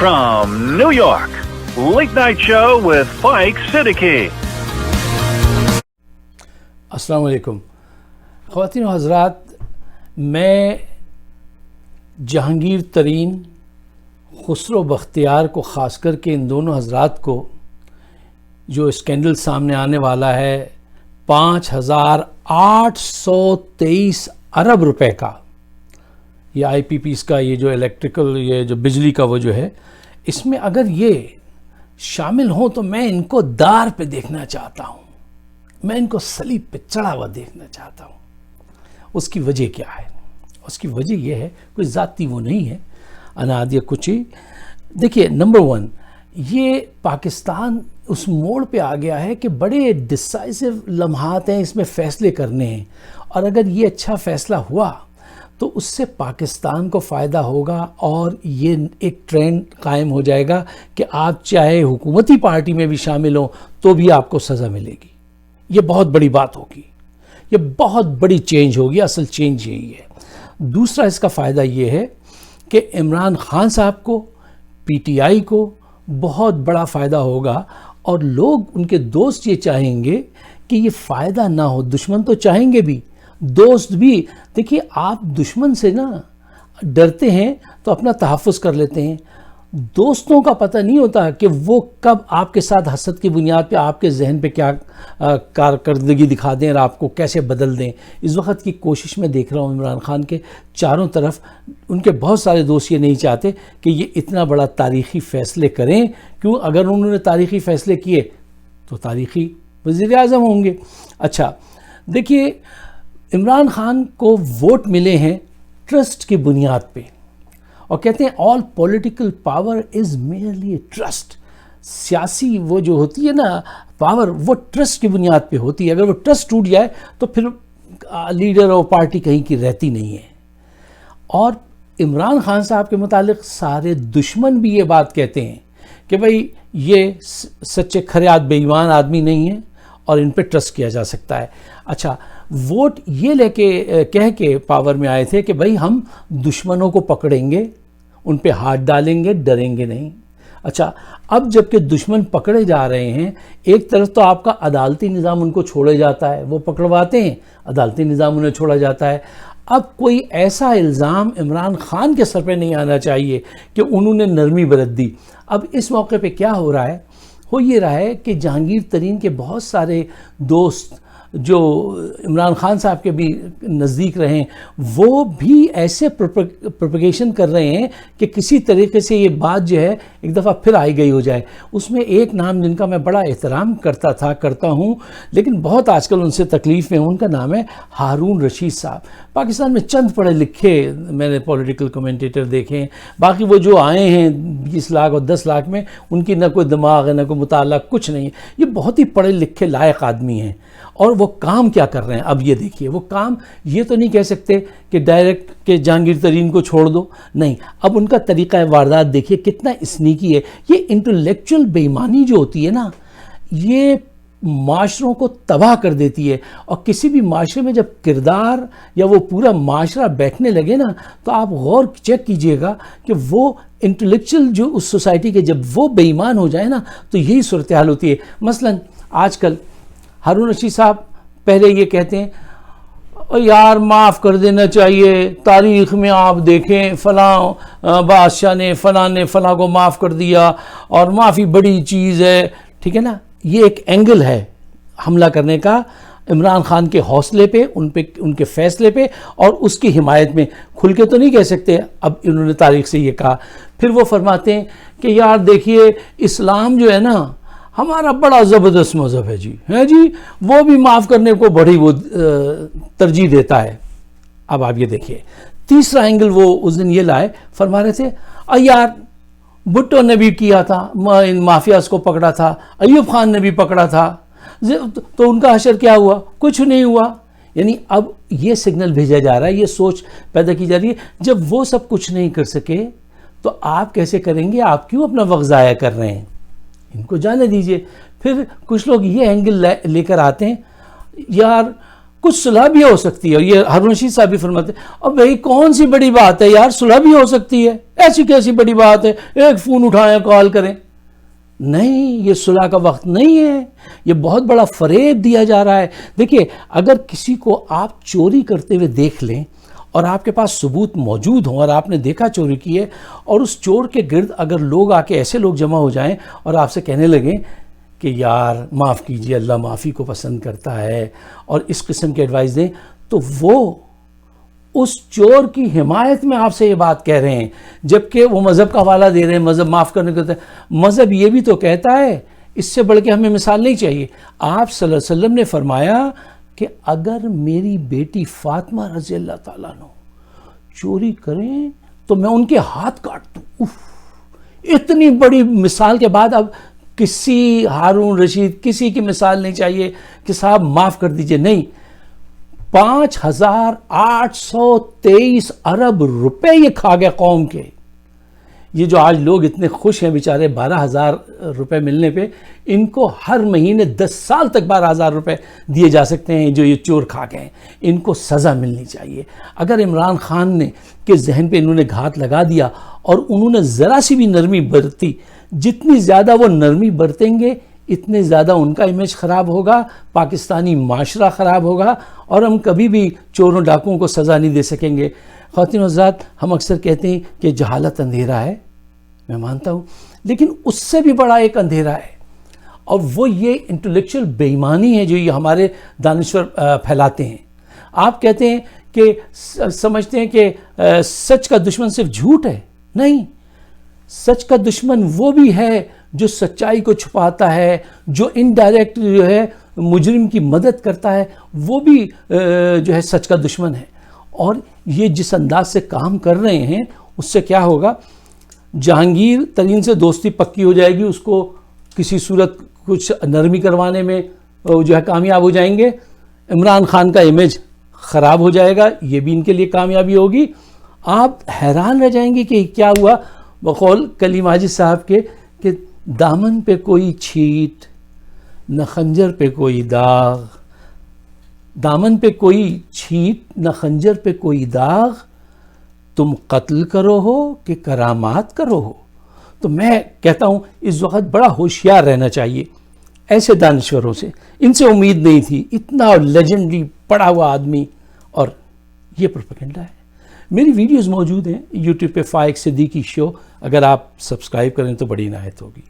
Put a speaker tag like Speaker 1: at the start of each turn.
Speaker 1: from New York, Late Night Show with Mike Siddiqui.
Speaker 2: السلام علیکم خواتین و حضرات. میں جہانگیر ترین، خسرو بختیار کو خاص کر کے ان دونوں حضرات کو جو اسکینڈل سامنے آنے والا ہے 5,823 ارب روپے کا، یہ آئی پی پیز کا، یہ جو الیکٹریکل، یہ جو بجلی کا وہ جو ہے، اس میں اگر یہ شامل ہوں تو میں ان کو دار پہ دیکھنا چاہتا ہوں، میں ان کو صلیب پہ چڑھا ہوا دیکھنا چاہتا ہوں. اس کی وجہ کیا ہے؟ اس کی وجہ یہ ہے، کوئی ذاتی وہ نہیں ہے اناد یا کچھ ہی. دیکھیے، نمبر 1، یہ پاکستان اس موڑ پہ آ گیا ہے کہ بڑے ڈسائسو لمحات ہیں، اس میں فیصلے کرنے ہیں، اور اگر یہ اچھا فیصلہ ہوا تو اس سے پاکستان کو فائدہ ہوگا، اور یہ ایک ٹرینڈ قائم ہو جائے گا کہ آپ چاہے حکومتی پارٹی میں بھی شامل ہوں تو بھی آپ کو سزا ملے گی. یہ بہت بڑی بات ہوگی، یہ بہت بڑی چینج ہوگی. اصل چینج یہی ہے. دوسرا اس کا فائدہ یہ ہے کہ عمران خان صاحب کو، پی ٹی آئی کو بہت بڑا فائدہ ہوگا، اور لوگ، ان کے دوست یہ چاہیں گے کہ یہ فائدہ نہ ہو. دشمن تو چاہیں گے بھی، دوست بھی. دیکھیے، آپ دشمن سے نا ڈرتے ہیں تو اپنا تحفظ کر لیتے ہیں. دوستوں کا پتہ نہیں ہوتا کہ وہ کب آپ کے ساتھ حسد کی بنیاد پہ آپ کے ذہن پہ کیا کارکردگی دکھا دیں اور آپ کو کیسے بدل دیں. اس وقت کی کوشش میں دیکھ رہا ہوں عمران خان کے چاروں طرف، ان کے بہت سارے دوست یہ نہیں چاہتے کہ یہ اتنا بڑا تاریخی فیصلے کریں. کیوں؟ اگر انہوں نے تاریخی فیصلے کیے تو تاریخی وزیر اعظم ہوں گے. اچھا دیکھیے، عمران خان کو ووٹ ملے ہیں ٹرسٹ کی بنیاد پہ، اور کہتے ہیں all political power is merely a trust. سیاسی وہ جو ہوتی ہے نا پاور، وہ ٹرسٹ کی بنیاد پہ ہوتی ہے. اگر وہ ٹرسٹ ٹوٹ جائے تو پھر لیڈر اور پارٹی کہیں کی رہتی نہیں ہے. اور عمران خان صاحب کے متعلق سارے دشمن بھی یہ بات کہتے ہیں کہ بھئی یہ سچے کھریات بے ایمان آدمی نہیں ہے اور ان پہ ٹرسٹ کیا جا سکتا ہے. اچھا، ووٹ یہ لے کے کہہ کے پاور میں آئے تھے کہ بھئی ہم دشمنوں کو پکڑیں گے، ان پہ ہاتھ ڈالیں گے، ڈریں گے نہیں. اچھا، اب جب کہ دشمن پکڑے جا رہے ہیں، ایک طرف تو آپ کا عدالتی نظام ان کو چھوڑے جاتا ہے، وہ پکڑواتے ہیں، عدالتی نظام انہیں چھوڑا جاتا ہے. اب کوئی ایسا الزام عمران خان کے سر پہ نہیں آنا چاہیے کہ انہوں نے نرمی برت دی. اب اس موقع پہ کیا ہو رہا ہے؟ ہو یہ رہا ہے کہ جہانگیر ترین کے بہت سارے دوست جو عمران خان صاحب کے بھی نزدیک رہیں، وہ بھی ایسے پروپیگیشن کر رہے ہیں کہ کسی طریقے سے یہ بات جو ہے ایک دفعہ پھر آئی گئی ہو جائے. اس میں ایک نام جن کا میں بڑا احترام کرتا ہوں لیکن بہت آج کل ان سے تکلیف میں ہوں، ان کا نام ہے ہارون رشید صاحب. پاکستان میں چند پڑھے لکھے میں نے پولیٹیکل کمنٹیٹر دیکھے ہیں، باقی وہ جو آئے ہیں 20 لاکھ اور 10 لاکھ میں، ان کی نہ کوئی دماغ ہے، نہ کوئی مطالعہ، کچھ نہیں ہے. یہ بہت ہی پڑھے لکھے لائق آدمی ہیں. اور وہ کام کیا کر رہے ہیں؟ اب یہ دیکھیے، وہ کام یہ تو نہیں کہہ سکتے کہ ڈائریکٹ کہ جہانگیر ترین کو چھوڑ دو، نہیں. اب ان کا طریقہ واردات دیکھیے کتنا اسنیکی ہے. یہ انٹلیکچوئل بے ایمانی جو ہوتی ہے نا، یہ معاشروں کو تباہ کر دیتی ہے. اور کسی بھی معاشرے میں جب کردار یا وہ پورا معاشرہ بیٹھنے لگے نا، تو آپ غور چیک کیجئے گا کہ وہ انٹلیکچوئل جو اس سوسائٹی کے جب وہ بے ایمان ہو جائے نا، تو یہی صورتحال ہوتی ہے. مثلا آج کل ہارون رشید صاحب پہلے یہ کہتے ہیں یار معاف کر دینا چاہیے، تاریخ میں آپ دیکھیں فلاں بادشاہ نے فلاں کو معاف کر دیا اور معافی بڑی چیز ہے. ٹھیک ہے نا، یہ ایک اینگل ہے حملہ کرنے کا عمران خان کے حوصلے پہ، ان کے فیصلے پہ اور اس کی حمایت میں. کھل کے تو نہیں کہہ سکتے. اب انہوں نے تاریخ سے یہ کہا. پھر وہ فرماتے ہیں کہ یار دیکھیے اسلام جو ہے نا ہمارا بڑا زبردست مذہب ہے جی، وہ بھی معاف کرنے کو بڑی وہ ترجیح دیتا ہے. اب آپ یہ دیکھیے تیسرا اینگل وہ اس دن یہ لائے، فرما رہے تھے یار بھٹو نے بھی کیا تھا، ان مافیاز کو پکڑا تھا، ایوب خان نے بھی پکڑا تھا، تو ان کا حشر کیا ہوا؟ کچھ نہیں ہوا. یعنی اب یہ سگنل بھیجا جا رہا ہے، یہ سوچ پیدا کی جا رہی ہے جب وہ سب کچھ نہیں کر سکے تو آپ کیسے کریں گے؟ آپ کیوں اپنا وقت ضائع کر رہے ہیں؟ ان کو جانے دیجئے. پھر کچھ لوگ یہ اینگل لے کر آتے ہیں یار کچھ صلح بھی ہو سکتی ہے. اور یہ ہارون رشید صاحب بھی فرماتے ہیں اب بھائی کون سی بڑی بات ہے یار, صلح بھی ہو سکتی ہے, ایسی کیسی بڑی بات ہے, ایک فون اٹھائیں کال کریں. نہیں, یہ صلح کا وقت نہیں ہے, یہ بہت بڑا فریب دیا جا رہا ہے. دیکھیے اگر کسی کو آپ چوری کرتے ہوئے دیکھ لیں اور آپ کے پاس ثبوت موجود ہوں اور آپ نے دیکھا چوری کی ہے, اور اس چور کے گرد اگر لوگ آ کے ایسے لوگ جمع ہو جائیں اور آپ سے کہنے لگیں کہ یار معاف کیجئے, اللہ معافی کو پسند کرتا ہے, اور اس قسم کے ایڈوائز دیں, تو وہ اس چور کی حمایت میں آپ سے یہ بات کہہ رہے ہیں, جبکہ وہ مذہب کا حوالہ دے رہے ہیں, مذہب معاف کرنے کو. مذہب یہ بھی تو کہتا ہے, اس سے بڑھ کے ہمیں مثال نہیں چاہیے. آپ صلی اللہ علیہ وسلم نے فرمایا کہ اگر میری بیٹی فاطمہ رضی اللہ تعالیٰ عنہ چوری کریں تو میں ان کے ہاتھ کاٹ دوں. اتنی بڑی مثال کے بعد اب کسی ہارون رشید کسی کی مثال نہیں چاہیے کہ صاحب معاف کر دیجئے. نہیں, 5,823 ارب روپے یہ کھا گیا قوم کے. یہ جو آج لوگ اتنے خوش ہیں بیچارے 12,000 روپے ملنے پہ, ان کو ہر مہینے 10 سال تک 12,000 روپے دیے جا سکتے ہیں جو یہ چور کھا گئے ہیں. ان کو سزا ملنی چاہیے. اگر عمران خان نے کے ذہن پہ انہوں نے گھات لگا دیا اور انہوں نے ذرا سی بھی نرمی برتی, جتنی زیادہ وہ نرمی برتیں گے اتنے زیادہ ان کا امیج خراب ہوگا, پاکستانی معاشرہ خراب ہوگا, اور ہم کبھی بھی چوروں ڈاکوؤں کو سزا نہیں دے سکیں گے. خواتین و حضرات, ہم اکثر کہتے ہیں کہ جہالت اندھیرا ہے, میں مانتا ہوں, لیکن اس سے بھی بڑا ایک اندھیرا ہے, اور وہ یہ انٹلیکچوئل بے ایمانی ہے جو یہ ہمارے دانشور پھیلاتے ہیں. آپ کہتے ہیں کہ سمجھتے ہیں کہ سچ کا دشمن صرف جھوٹ ہے. نہیں, سچ کا دشمن وہ بھی ہے جو سچائی کو چھپاتا ہے, جو انڈائریکٹ جو ہے مجرم کی مدد کرتا ہے, وہ بھی جو ہے سچ کا دشمن ہے. اور یہ جس انداز سے کام کر رہے ہیں اس سے کیا ہوگا, جہانگیر ترین سے دوستی پکی ہو جائے گی, اس کو کسی صورت کچھ نرمی کروانے میں جو ہے کامیاب ہو جائیں گے. عمران خان کا امیج خراب ہو جائے گا, یہ بھی ان کے لیے کامیابی ہوگی. آپ حیران رہ جائیں گے کہ کیا ہوا. بقول کلیم ماجد صاحب کے کہ دامن پہ کوئی چھیٹ نہ خنجر پہ کوئی داغ, دامن پہ کوئی چھیٹ نہ خنجر پہ کوئی داغ, تم قتل کرو ہو کہ کرامات کرو ہو. تو میں کہتا ہوں اس وقت بڑا ہوشیار رہنا چاہیے ایسے دانشوروں سے. ان سے امید نہیں تھی, اتنا لیجنڈری پڑھا ہوا آدمی, اور یہ پروپیگنڈا ہے. میری ویڈیوز موجود ہیں یوٹیوب پہ فائق صدیقی شو, اگر آپ سبسکرائب کریں تو بڑی عنایت ہوگی.